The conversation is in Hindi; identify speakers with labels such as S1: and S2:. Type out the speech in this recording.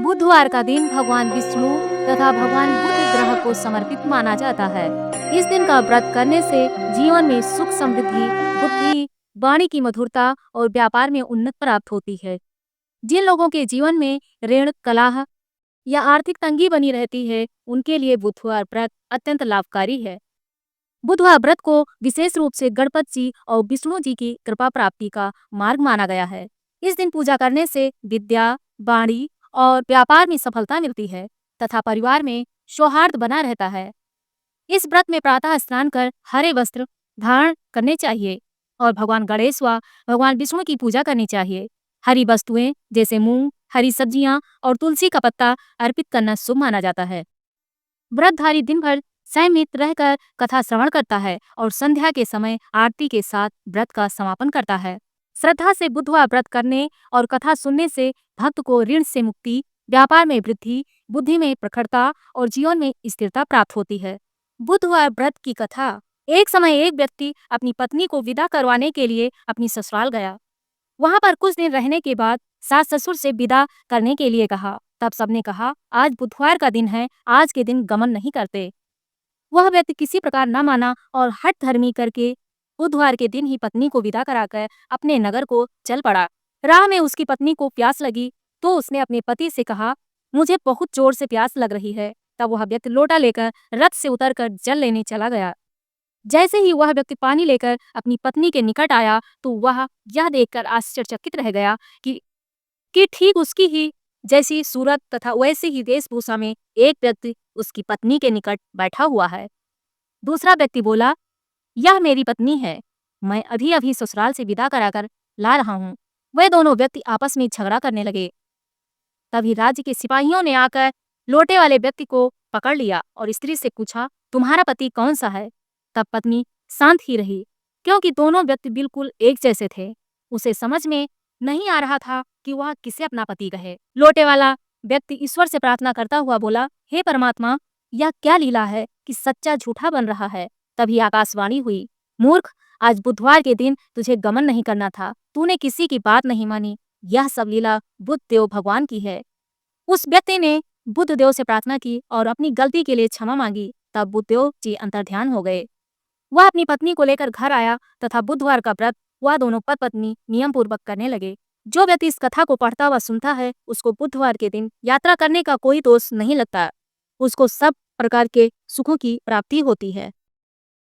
S1: बुधवार का दिन भगवान विष्णु तथा भगवान बुध ग्रह को समर्पित माना जाता है। इस दिन का व्रत करने से जीवन में सुख समृद्धि, बुद्धि, वाणी की मधुरता और व्यापार में उन्नति प्राप्त होती है। जिन लोगों के जीवन में ऋण, कलह या आर्थिक तंगी बनी रहती है, उनके लिए बुधवार व्रत अत्यंत लाभकारी है। बुधवार व्रत को विशेष रूप से गणपति जी और विष्णु जी की कृपा प्राप्ति का मार्ग माना गया है। इस दिन पूजा करने से विद्या, वाणी और व्यापार में सफलता मिलती है तथा परिवार में सौहार्द बना रहता है। इस व्रत में प्रातः स्नान कर हरे वस्त्र धारण करने चाहिए और भगवान गणेश व भगवान विष्णु की पूजा करनी चाहिए। हरी वस्तुएं जैसे मूंग, हरी सब्जियां और तुलसी का पत्ता अर्पित करना शुभ माना जाता है। व्रतधारी दिन भर संयमित रहकर कथा श्रवण करता है और संध्या के समय आरती के साथ व्रत का समापन करता है। श्रद्धा से बुधवार व्रत करने और कथा सुनने से भक्त को ऋण से मुक्ति, व्यापार में वृद्धि, बुद्धि में प्रखरता और जीवन में स्थिरता प्राप्त होती है। बुधवार व्रत की कथा। एक समय एक व्यक्ति अपनी पत्नी को विदा करवाने के लिए अपनी ससुराल गया। वहां पर कुछ दिन रहने के बाद सास ससुर से विदा करने के लिए कहा। तब सबने कहा, आज बुधवार का दिन है, आज के दिन गमन नहीं करते। वह व्यक्ति किसी प्रकार न माना और हठ धर्मी करके बुधवार के दिन ही पत्नी को विदा कराकर अपने नगर को चल पड़ा। राह में उसकी पत्नी को प्यास लगी तो उसने अपने पति से कहा, मुझे बहुत जोर से प्यास लग रही है। तब वह व्यक्ति लोटा लेकर रथ से उतरकर जल लेने चला गया। जैसे ही वह व्यक्ति पानी लेकर अपनी पत्नी के निकट आया तो वह यह देखकर आश्चर्यचकित रह गया कि ठीक उसकी ही जैसी सूरत तथा वैसी ही वेशभूषा में एक व्यक्ति उसकी पत्नी के निकट बैठा हुआ है। दूसरा व्यक्ति बोला, यह मेरी पत्नी है, मैं अभी अभी ससुराल से विदा कराकर ला रहा हूँ। वे दोनों व्यक्ति आपस में झगड़ा करने लगे। तभी राज्य के सिपाहियों ने आकर लोटे वाले व्यक्ति को पकड़ लिया और स्त्री से पूछा, तुम्हारा पति कौन सा है? तब पत्नी शांत ही रही क्योंकि दोनों व्यक्ति बिल्कुल एक जैसे थे। उसे समझ में नहीं आ रहा था कि वह किसे अपना पति कहे। लोटे वाला व्यक्ति ईश्वर से प्रार्थना करता हुआ बोला, हे परमात्मा, यह क्या लीला है कि सच्चा झूठा बन रहा है। तभी आकाशवाणी हुई, मूर्ख, आज बुधवार के दिन तुझे गमन नहीं करना था, तूने किसी की बात नहीं मानी। यह सब लीला बुद्ध देव भगवान की है। उस व्यक्ति ने बुद्ध देव से प्रार्थना की और अपनी गलती के लिए क्षमा मांगी। तब बुद्ध देव जी अंतर्ध्यान हो गए। वह अपनी पत्नी को लेकर घर आया तथा बुधवार का व्रत वह दोनों पति पत्नी नियम पूर्वक करने लगे। जो व्यक्ति इस कथा को पढ़ता व सुनता है, उसको बुधवार के दिन यात्रा करने का कोई दोष नहीं लगता। उसको सब प्रकार के सुखों की प्राप्ति होती है।